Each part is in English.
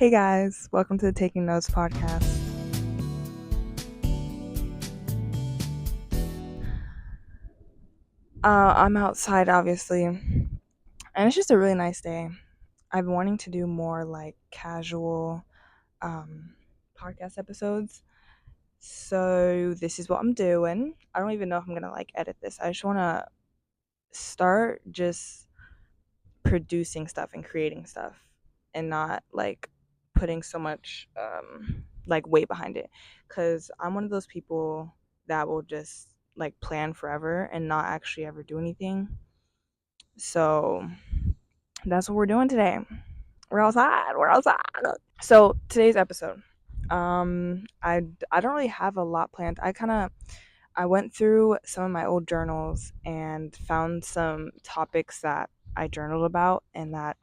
Hey guys, welcome to the Taking Notes podcast. I'm outside, obviously, and it's just a really nice day. I've been wanting to do more like casual um, podcast episodes, so this is what I'm doing. I don't even know if I'm gonna like edit this. I just want to start just producing stuff and creating stuff, and not like putting so much like weight behind it, because I'm one of those people that will just like plan forever and not actually ever do anything. So that's what we're doing today. We're outside. So today's episode, I don't really have a lot planned. I went through some of my old journals and found some topics that I journaled about and that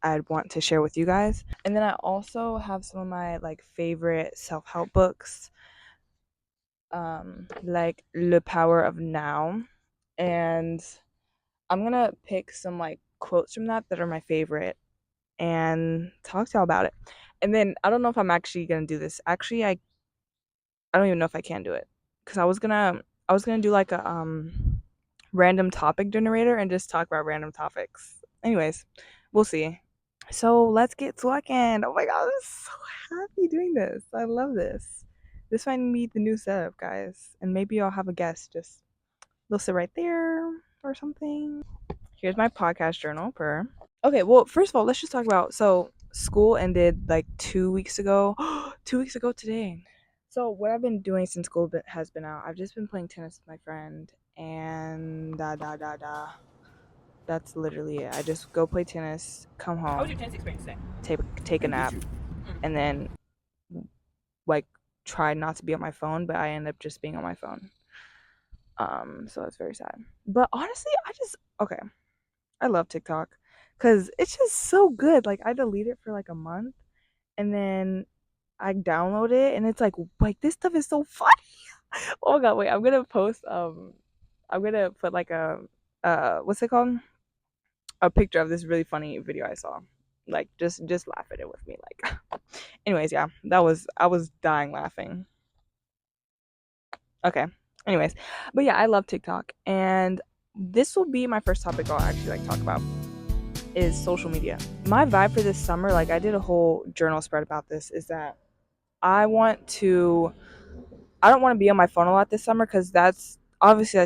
I'd want to share with you guys. And then I also have some of my like favorite self-help books, like Le Power of Now. And I'm gonna pick some like quotes from that are my favorite and talk to y'all about it. And then I don't know if I'm actually gonna do this. Actually, I don't even know if I can do it. Because I was gonna do like a random topic generator and just talk about random topics. Anyways, we'll see. So let's get talking. Oh my god, I'm so happy doing this. I love this. This might be the new setup, guys. And maybe I'll have a guest just they'll sit right there or something. Here's my podcast journal per. Okay, well, first of all, let's just talk about so school ended like 2 weeks ago. 2 weeks ago today. So what I've been doing since school has been out, I've just been playing tennis with my friend and da da da da. That's literally it. I just go play tennis, come How was home, your tennis experience today? take a nap, and then like try not to be on my phone, but I end up just being on my phone. So that's very sad. But honestly, okay. I love TikTok because it's just so good. Like I delete it for like a month, and then I download it, and it's like this stuff is so funny. Oh my god, wait! I'm gonna post. I'm gonna put like a what's it called? A picture of this really funny video I saw. Like just laugh at it with me. Like, anyways, yeah, I was dying laughing. Okay. Anyways, but yeah, I love TikTok, and this will be my first topic I'll actually like talk about is social media. My vibe for this summer, like I did a whole journal spread about this, is that I want to I don't want to be on my phone a lot this summer because that's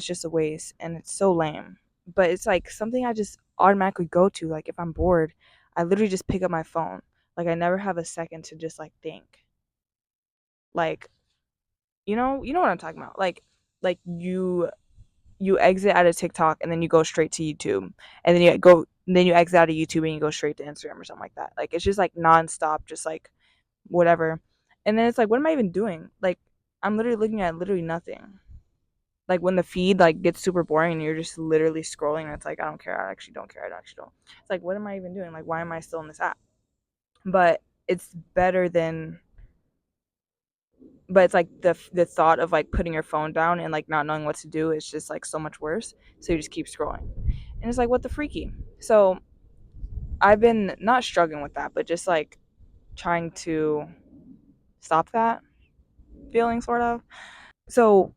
just a waste and it's so lame. But it's like something I just automatically go to. Like if I'm bored, I literally just pick up my phone. Like I never have a second to just like think. Like you know what I'm talking about. Like you exit out of TikTok and then you go straight to YouTube, and then you exit out of YouTube and you go straight to Instagram or something like that. Like it's just like nonstop, just like whatever. And then it's like, what am I even doing? Like I'm literally looking at literally nothing. Like when the feed like gets super boring and you're just literally scrolling and it's like I don't care, I actually don't care, I actually don't. It's like what am I even doing? Like why am I still in this app? But it's better than but it's like the thought of like putting your phone down and like not knowing what to do is just like so much worse. So you just keep scrolling. And it's like what the freaky. So I've been not struggling with that, but just like trying to stop that feeling sort of. So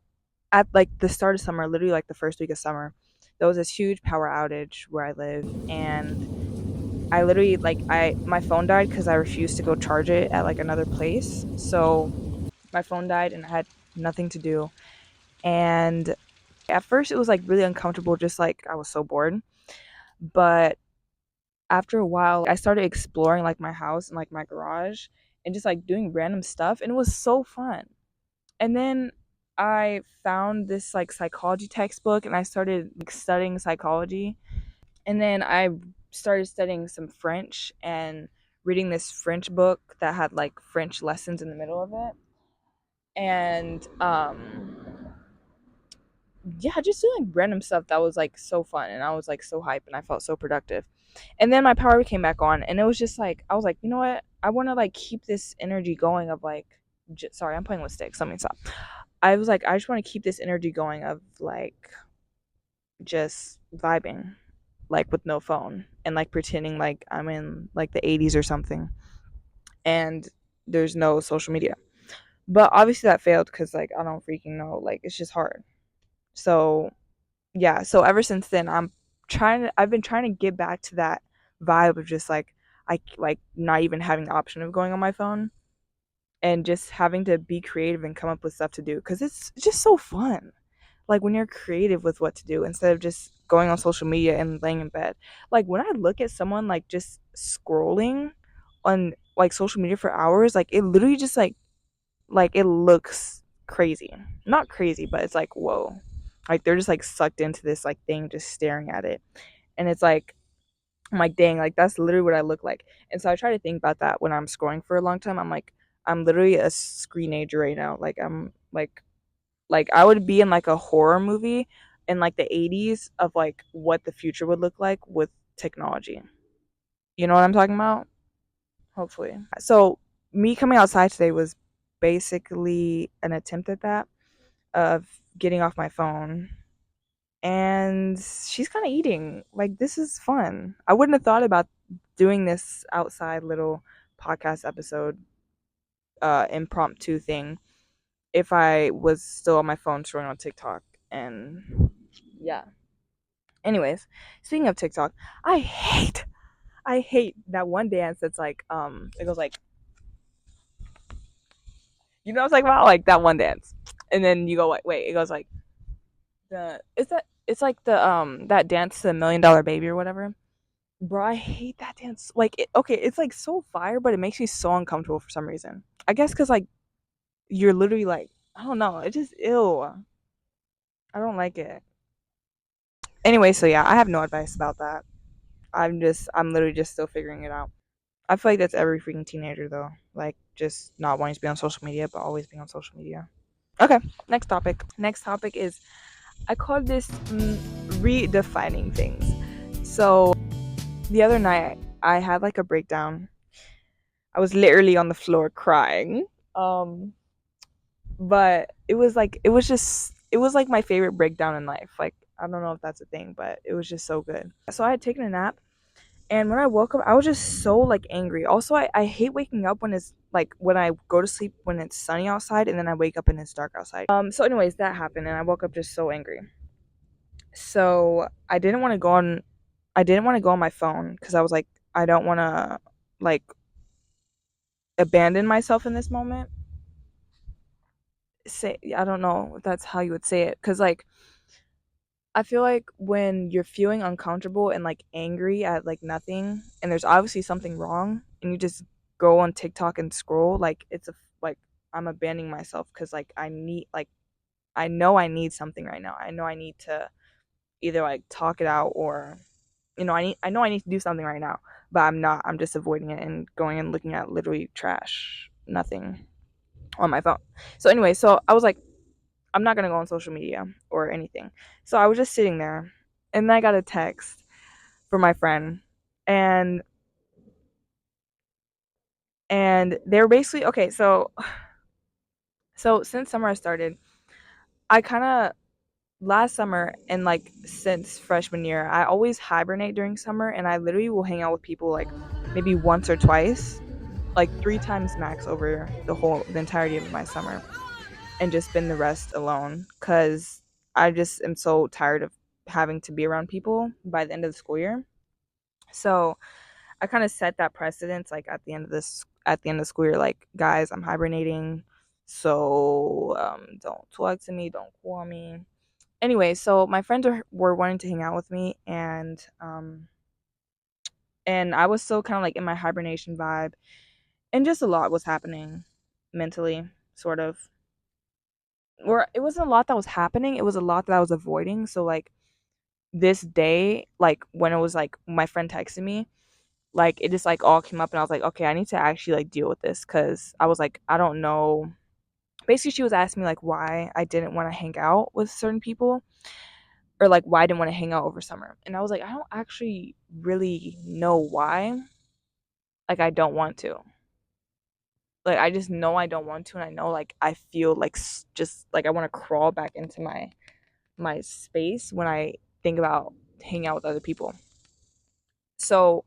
at like the start of summer, literally like the first week of summer, there was this huge power outage where I live, and I literally like I my phone died because I refused to go charge it at like another place. So my phone died and I had nothing to do. And at first it was like really uncomfortable, just like I was so bored. But after a while, I started exploring like my house and like my garage and just like doing random stuff, and it was so fun. And then I found this like psychology textbook and I started like studying psychology. And then I started studying some French and reading this French book that had like French lessons in the middle of it. And yeah, just doing like random stuff that was like so fun, and I was like so hyped and I felt so productive. And then my power came back on, and it was just like I was like, you know what? I want to like keep this energy going of like sorry, I'm playing with sticks. Let me stop. I was like, I just want to keep this energy going of like just vibing, like with no phone and like pretending like I'm in like the 80's or something. and there's no social media. But obviously that failed because like I don't freaking know, like it's just hard. So yeah, so ever since then I've been trying to get back to that vibe of just like I like not even having the option of going on my phone and just having to be creative and come up with stuff to do because it's just so fun. Like when you're creative with what to do instead of just going on social media and laying in bed. Like when I look at someone like just scrolling on like social media for hours, like it literally just like it looks crazy. Not crazy, but it's like whoa. Like they're just like sucked into this like thing just staring at it. And it's like I'm like, dang, like that's literally what I look like. And so I try to think about that when I'm scrolling for a long time. I'm like, I'm literally a screenager right now. Like I'm like I would be in like a horror movie in like the 80s of like what the future would look like with technology. You know what I'm talking about? Hopefully. So me coming outside today was basically an attempt at that of getting off my phone, and she's kind of eating. Like this is fun. I wouldn't have thought about doing this outside little podcast episode impromptu thing if I was still on my phone scrolling on TikTok. And yeah. Anyways, speaking of TikTok, I hate that one dance that's like it goes like, you know what I'm talking about? Like that one dance. And then you go wait, it goes like the is that it's like the that dance to $1 million baby or whatever. Bro, I hate that dance. Like okay, it's like so fire, but it makes me so uncomfortable for some reason. I guess cuz like you're literally like I don't know, it just ew. I don't like it. Anyway, so yeah, I have no advice about that. I'm literally just still figuring it out. I feel like that's every freaking teenager though. Like just not wanting to be on social media but always being on social media. Okay, next topic. Next topic is I call this redefining things. So the other night I had like a breakdown. I was literally on the floor crying. Um but it was like my favorite breakdown in life. Like I don't know if that's a thing, but it was just so good. So I had taken a nap. And when I woke up, I was just so like angry. Also, I hate waking up when it's like when I go to sleep when it's sunny outside and then I wake up and it's dark outside. So anyways, that happened and I woke up just so angry. So I didn't want to go on my phone because I was like I don't want to like abandon myself in this moment. Say I don't know if that's how you would say it cuz like I feel like when you're feeling uncomfortable and like angry at like nothing and there's obviously something wrong and you just go on TikTok and scroll like like I'm abandoning myself cuz like I need like I know I need something right now. I know I need to either like talk it out or I know I need to do something right now, but I'm not. I'm just avoiding it and going and looking at literally trash, nothing on my phone. So anyway, so I was like I'm not going to go on social media or anything. So I was just sitting there and then I got a text from my friend and they were basically okay, so since summer started, I kind of last summer and like since freshman year, I always hibernate during summer and I literally will hang out with people like maybe once or twice, like 3 times max over the entirety of my summer and just spend the rest alone cuz I just am so tired of having to be around people by the end of the school year. So I kind of set that precedence like at the end of the school year like guys I'm hibernating, so don't talk to me, don't call me. Anyway, so my friends were wanting to hang out with me and I was still kind of like in my hibernation vibe and just a lot was happening mentally sort of, or it wasn't a lot that was happening, it was a lot that I was avoiding. So like this day like when it was like my friend texted me like it just like all came up and I was like okay I need to actually like deal with this because I was like I don't know. Basically she was asking me like why I didn't want to hang out with certain people or like why I didn't want to hang out over summer and I was like I don't actually really know why. Like I don't want to, like I just know I don't want to and I know like I feel like just like I want to crawl back into my space when I think about hanging out with other people. So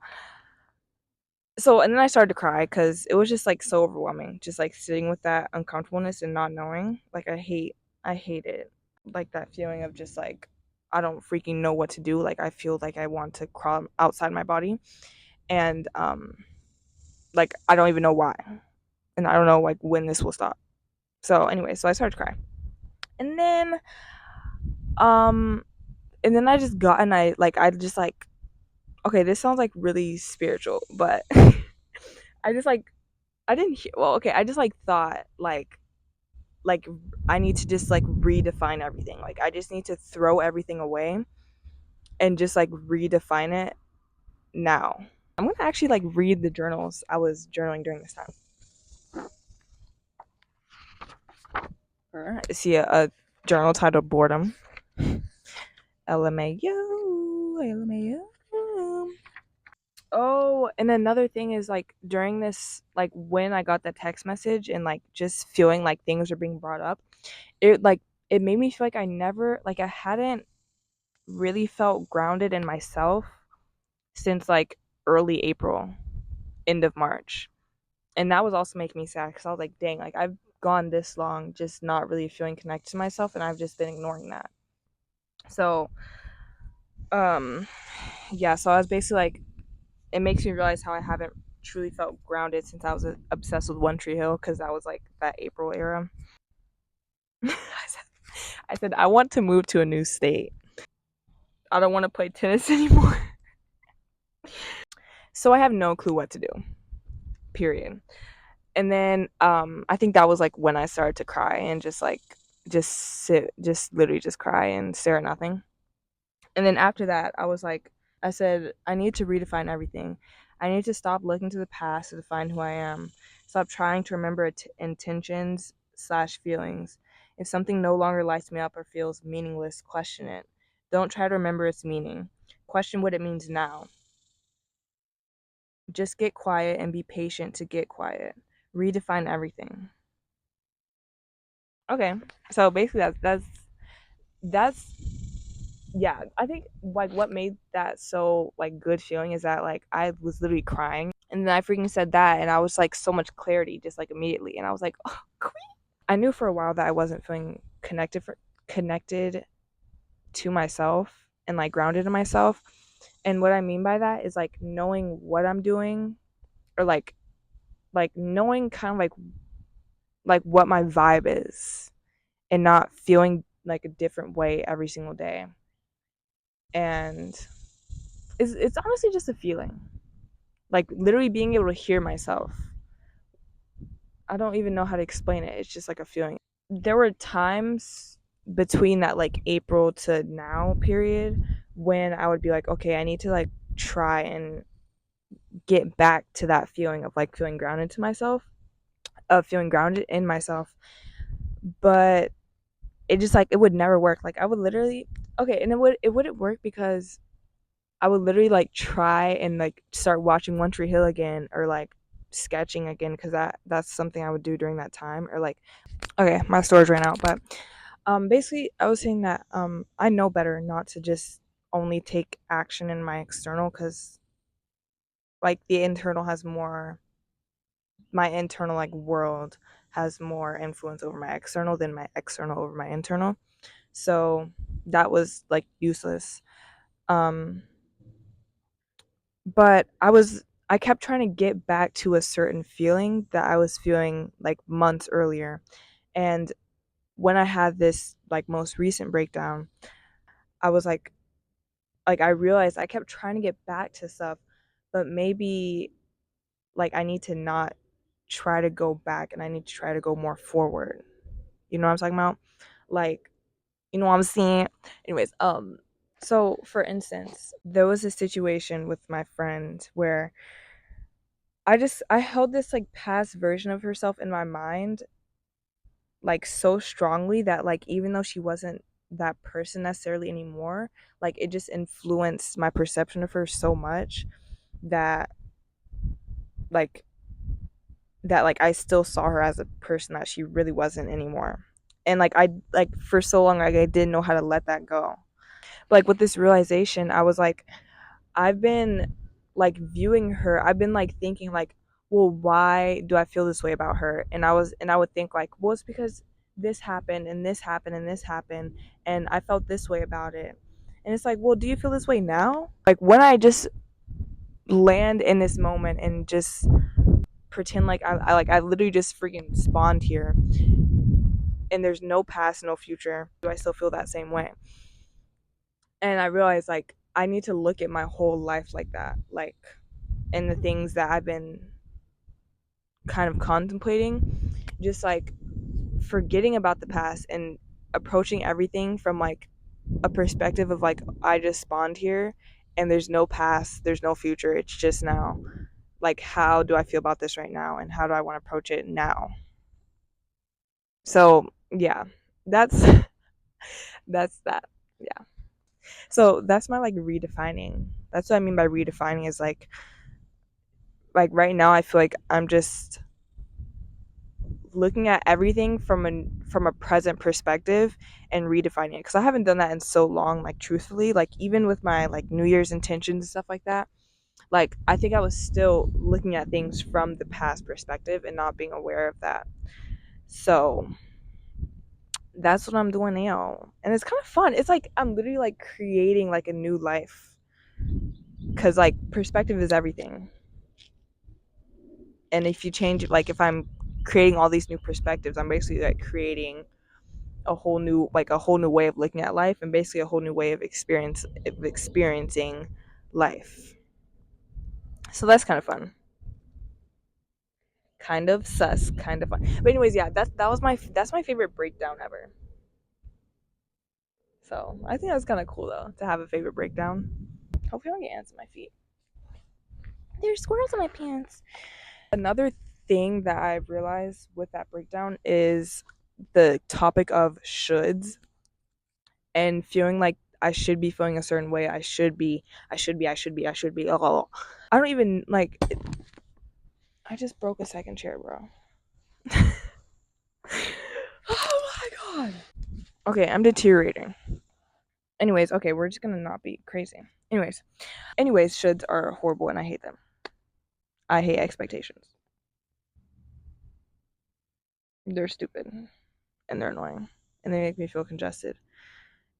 So and then I started to cry because it was just like so overwhelming, just like sitting with that uncomfortableness and not knowing. Like I hate it. Like that feeling of just like I don't freaking know what to do. Like I feel like I want to crawl outside my body, and like I don't even know why, and I don't know like when this will stop. So anyway, so I started to cry, and um and then I just got and I just like okay, this sounds like really spiritual, but I just like I didn't hear well, okay, I just like thought like I need to just like redefine everything. Like I just need to throw everything away and just like redefine it now. I'm gonna actually like read the journals I was journaling during this time. I see a journal titled Boredom. LMAO, LMAO. Oh, and another thing is like during this, like when I got that text message and like just feeling like things are being brought up, it like it made me feel like I never like I hadn't really felt grounded in myself since like early April, end of March. And that was also making me sad because I was like, dang, like I've gone this long just not really feeling connected to myself and I've just been ignoring that. So, um, yeah, so I was basically like, it makes me realize how I haven't truly felt grounded since I was obsessed with One Tree Hill because that was like that April era. I said, I want to move to a new state. I don't want to play tennis anymore. So I have no clue what to do. Period. And then I think that was like when I started to cry and just like just sit, just literally just cry and stare at nothing. And then after that, I was like, I said, I need to redefine everything. I need to stop looking to the past to define who I am. Stop trying to remember intentions slash feelings. If something no longer lights me up or feels meaningless, question it. Don't try to remember its meaning. Question what it means now. Just get quiet and be patient to get quiet. Redefine everything. Okay, so basically that's yeah. I think like what made that so like good feeling is that like I was literally crying, and then I freaking said that, and I was like so much clarity just like immediately, and I was like, oh, queen. I knew for a while that I wasn't feeling connected to myself and like grounded in myself, and what I mean by that is like knowing what I'm doing or like knowing kind of like what my vibe is and not feeling like a different way every single day. And it's honestly just a feeling. Like literally being able to hear myself. I don't even know how to explain it. It's just like a feeling. There were times between that like April to now period when I would be like, okay, I need to like try and get back to that feeling of like feeling grounded to myself, of feeling grounded in myself. But it just like it would never work. Like I would literally okay, and it wouldn't work because I would literally like try and like start watching One Tree Hill again or like sketching again because that's something I would do during that time or like okay my storage ran out but basically I was saying that I know better not to just only take action in my external because like the internal has more my internal like world has more influence over my external than my external over my internal, so that was like useless. um but I kept trying to get back to a certain feeling that I was feeling like months earlier. And when I had this like most recent breakdown, I was like I realized I kept trying to get back to stuff, but maybe like I need to not try to go back and I need to try to go more forward. You know what I'm talking about? Like, you know what I'm saying? Anyways, so for instance, there was a situation with my friend where I held this like past version of herself in my mind like so strongly that like even though she wasn't that person necessarily anymore, like it just influenced my perception of her so much that like that I still saw her as a person that she really wasn't anymore. And like I like for so long like I didn't know how to let that go. But like with this realization, I was like I've been like viewing her, I've been like thinking like, well, why do I feel this way about her? And I would think like, well, it's because this happened and this happened and this happened and I felt this way about it. And it's like, well, do you feel this way now? Like when I just land in this moment and just pretend like I literally just freaking spawned here and there's no past, no future, do I still feel that same way? And I realized like I need to look at my whole life like that, like, and the things that I've been kind of contemplating, just like forgetting about the past and approaching everything from like a perspective of like I just spawned here and there's no past, there's no future, it's just now. Like how do I feel about this right now and how do I want to approach it now? So yeah, that's that's that. Yeah. So that's my like redefining. That's what I mean by redefining is like right now I feel like I'm just looking at everything from a present perspective and redefining it because I haven't done that in so long, like truthfully, like even with my like New Year's intentions and stuff like that, like I think I was still looking at things from the past perspective and not being aware of that. So that's what I'm doing now, and it's kind of fun. It's like I'm literally like creating like a new life because like perspective is everything. And if you change it, like if I'm creating all these new perspectives, I'm basically like creating a whole new way of looking at life and basically a whole new way of experiencing life. So that's kind of fun, kind of sus, kind of fun. But anyways, yeah, that's my favorite breakdown ever. So I think that's kind of cool though to have a favorite breakdown. Hopefully I don't get ants in my feet. There's squirrels in my pants. Another thing that I've realized with that breakdown is the topic of shoulds and feeling like I should be feeling a certain way. I should be. Oh, I don't even like. I just broke a second chair, bro. Oh my god. Okay, I'm deteriorating. Anyways, okay, we're just gonna not be crazy. Anyways, shoulds are horrible and I hate them. I hate expectations. They're stupid and they're annoying and they make me feel congested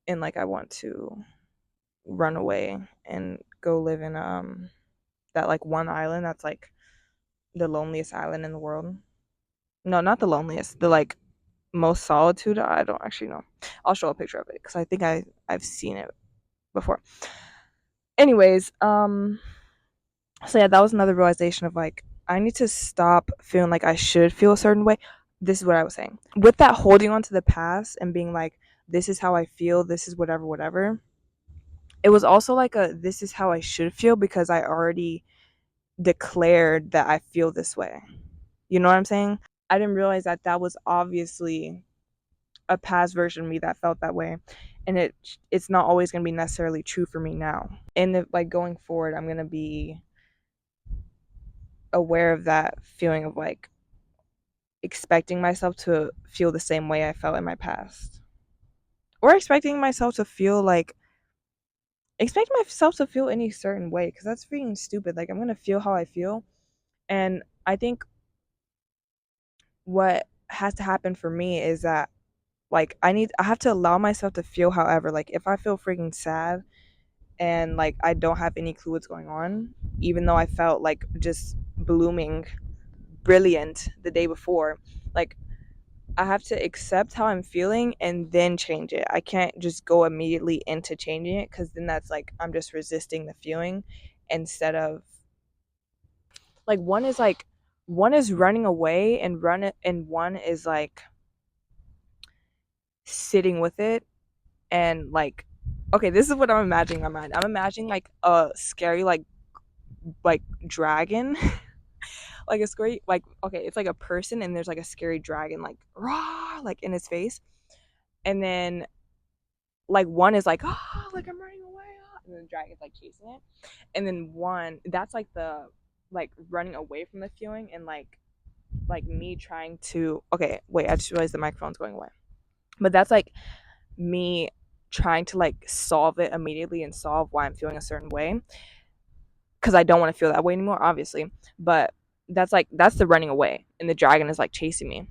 and like I want to run away and go live in that like one island that's like the loneliest island in the world. No, not the loneliest. The like most solitude. I don't actually know. I'll show a picture of it because I think I've seen it before. Anyways, so yeah, that was another realization of like I need to stop feeling like I should feel a certain way. This is what I was saying. With that holding on to the past and being like, this is how I feel, this is whatever, whatever. It was also like a this is how I should feel because I already declared that I feel this way. You know what I'm saying? I didn't realize that that was obviously a past version of me that felt that way, and it's not always going to be necessarily true for me now. And like going forward, I'm going to be aware of that feeling of like expecting myself to feel the same way I felt in my past, or expecting myself to feel like expect myself to feel any certain way because that's freaking stupid. Like I'm going to feel how I feel, and I think what has to happen for me is that like I have to allow myself to feel however, like if I feel freaking sad and like I don't have any clue what's going on, even though I felt like just blooming brilliant the day before, like I have to accept how I'm feeling and then change it. I can't just go immediately into changing it because then that's like I'm just resisting the feeling instead of like one is running away and run it and one is like sitting with it and like okay, this is what I'm imagining in my mind. I'm imagining like a scary like dragon. Like a scary like okay, it's like a person and there's like a scary dragon like raw like in his face. And then like one is like like I'm running away and then the dragon's like chasing it. And then one that's like the like running away from the feeling and like me trying to okay, wait, I just realized the microphone's going away. But that's like me trying to like solve it immediately and solve why I'm feeling a certain way because I don't want to feel that way anymore, obviously. But that's the running away, and the dragon is like chasing me.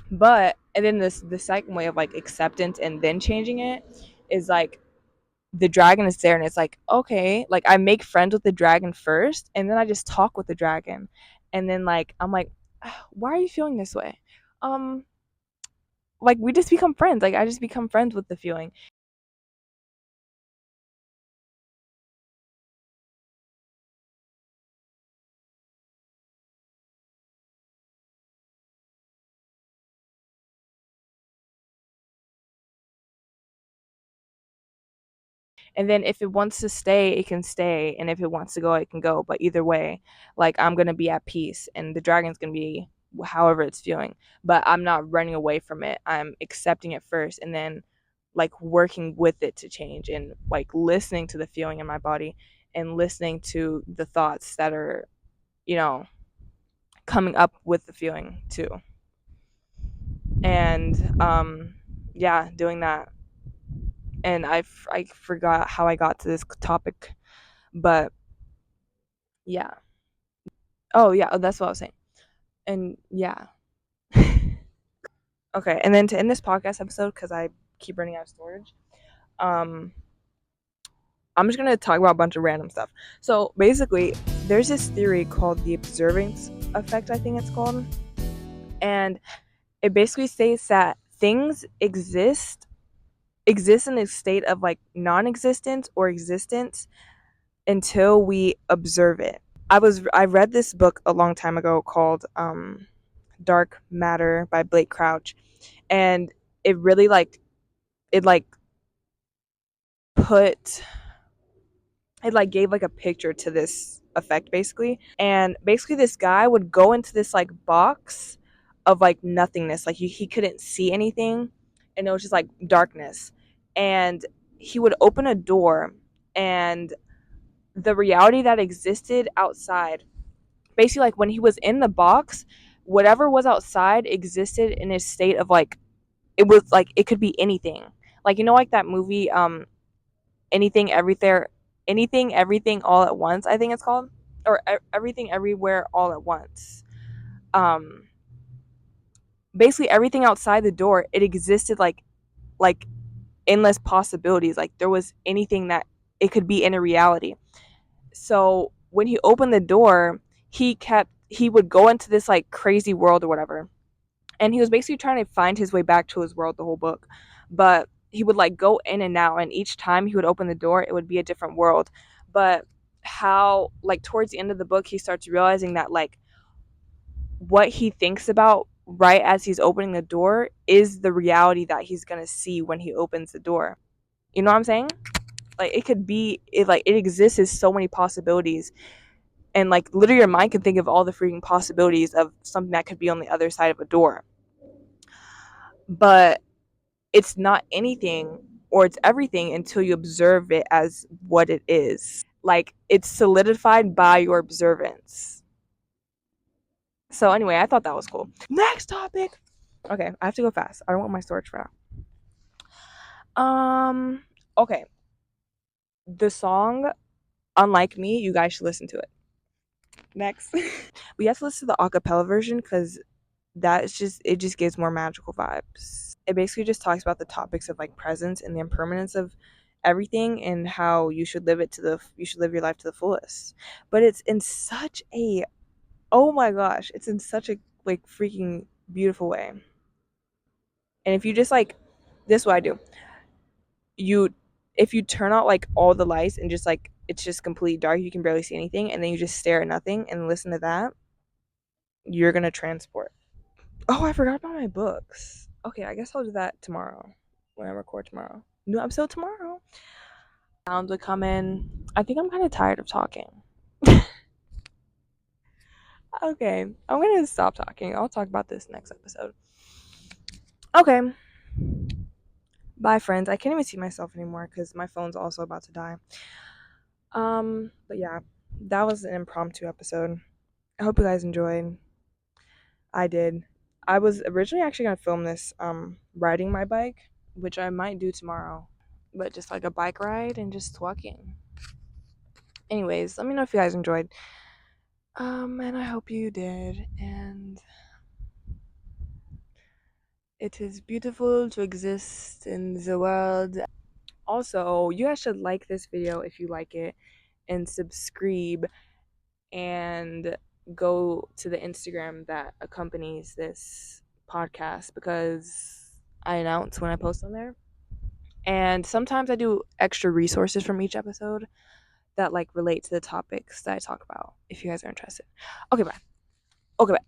But and then the second way of like acceptance and then changing it is like the dragon is there and it's like, okay, like I make friends with the dragon first and then I just talk with the dragon. And then like I'm like, why are you feeling this way? Um like we just become friends. Like I just become friends with the feeling. And then if it wants to stay, it can stay, and if it wants to go, it can go. But either way, like I'm gonna be at peace, and the dragon's gonna be however it's feeling. But I'm not running away from it. I'm accepting it first, and then like working with it to change, and like listening to the feeling in my body, and listening to the thoughts that are, you know, coming up with the feeling too. And yeah, doing that. And I forgot how I got to this topic, but yeah. Oh yeah, oh, that's what I was saying. And yeah. Okay, and then to end this podcast episode, because I keep running out of storage, um, I'm just gonna talk about a bunch of random stuff. So basically, there's this theory called the observance effect, I think it's called, and it basically states that things exist in a state of like non-existence or existence until we observe it. I read this book a long time ago called Dark Matter by Blake Crouch, and it really like it like put it like gave like a picture to this effect basically. And basically this guy would go into this like box of like nothingness, like he couldn't see anything, and it was just like darkness. And he would open a door, and the reality that existed outside, basically like when he was in the box, whatever was outside existed in a state of like, it was like it could be anything. Like, you know, like that movie anything everything, anything everything all at once, I think it's called, or everything everywhere all at once. um Basically everything outside the door, it existed like endless possibilities, like there was anything that it could be in a reality. So when he opened the door, he would go into this like crazy world or whatever, and he was basically trying to find his way back to his world the whole book. But he would like go in and out, and each time he would open the door, it would be a different world. But how like towards the end of the book, he starts realizing that like what he thinks about right as he's opening the door is the reality that he's gonna see when he opens the door. You know what I'm saying? Like it could be it, like it exists as so many possibilities, and like literally your mind can think of all the freaking possibilities of something that could be on the other side of a door. But it's not anything or it's everything until you observe it as what it is. Like it's solidified by your observance. So anyway, I thought that was cool. Next topic. Okay, I have to go fast. I don't want my storage for now. Okay. The song Unlike Me, you guys should listen to it. Next. We have to listen to the acapella version because that is just it just gives more magical vibes. It basically just talks about the topics of like presence and the impermanence of everything, and how you should live your life to the fullest. But it's in such a, oh my gosh, it's in such a like freaking beautiful way. And if you just like, this is what I do. You if you turn out like all the lights and just like it's just completely dark, you can barely see anything, and then you just stare at nothing and listen to that, you're gonna transport. Oh, I forgot about my books. Okay, I guess I'll do that tomorrow when I record tomorrow. New episode tomorrow. Sounds would come in. I think I'm kind of tired of talking. Okay, I'm gonna stop talking. I'll talk about this next episode. Okay, bye, friends. I can't even see myself anymore because my phone's also about to die. But yeah, that was an impromptu episode. I hope you guys enjoyed. I did. I was originally actually gonna film this riding my bike, which I might do tomorrow, but just like a bike ride and just walking. Anyways, let me know if you guys enjoyed. And I hope you did. And it is beautiful to exist in the world. Also, you guys should like this video if you like it, and subscribe, and go to the Instagram that accompanies this podcast, because I announce when I post on there. And sometimes I do extra resources from each episode that like relate to the topics that I talk about if you guys are interested. Okay, bye. Okay, bye.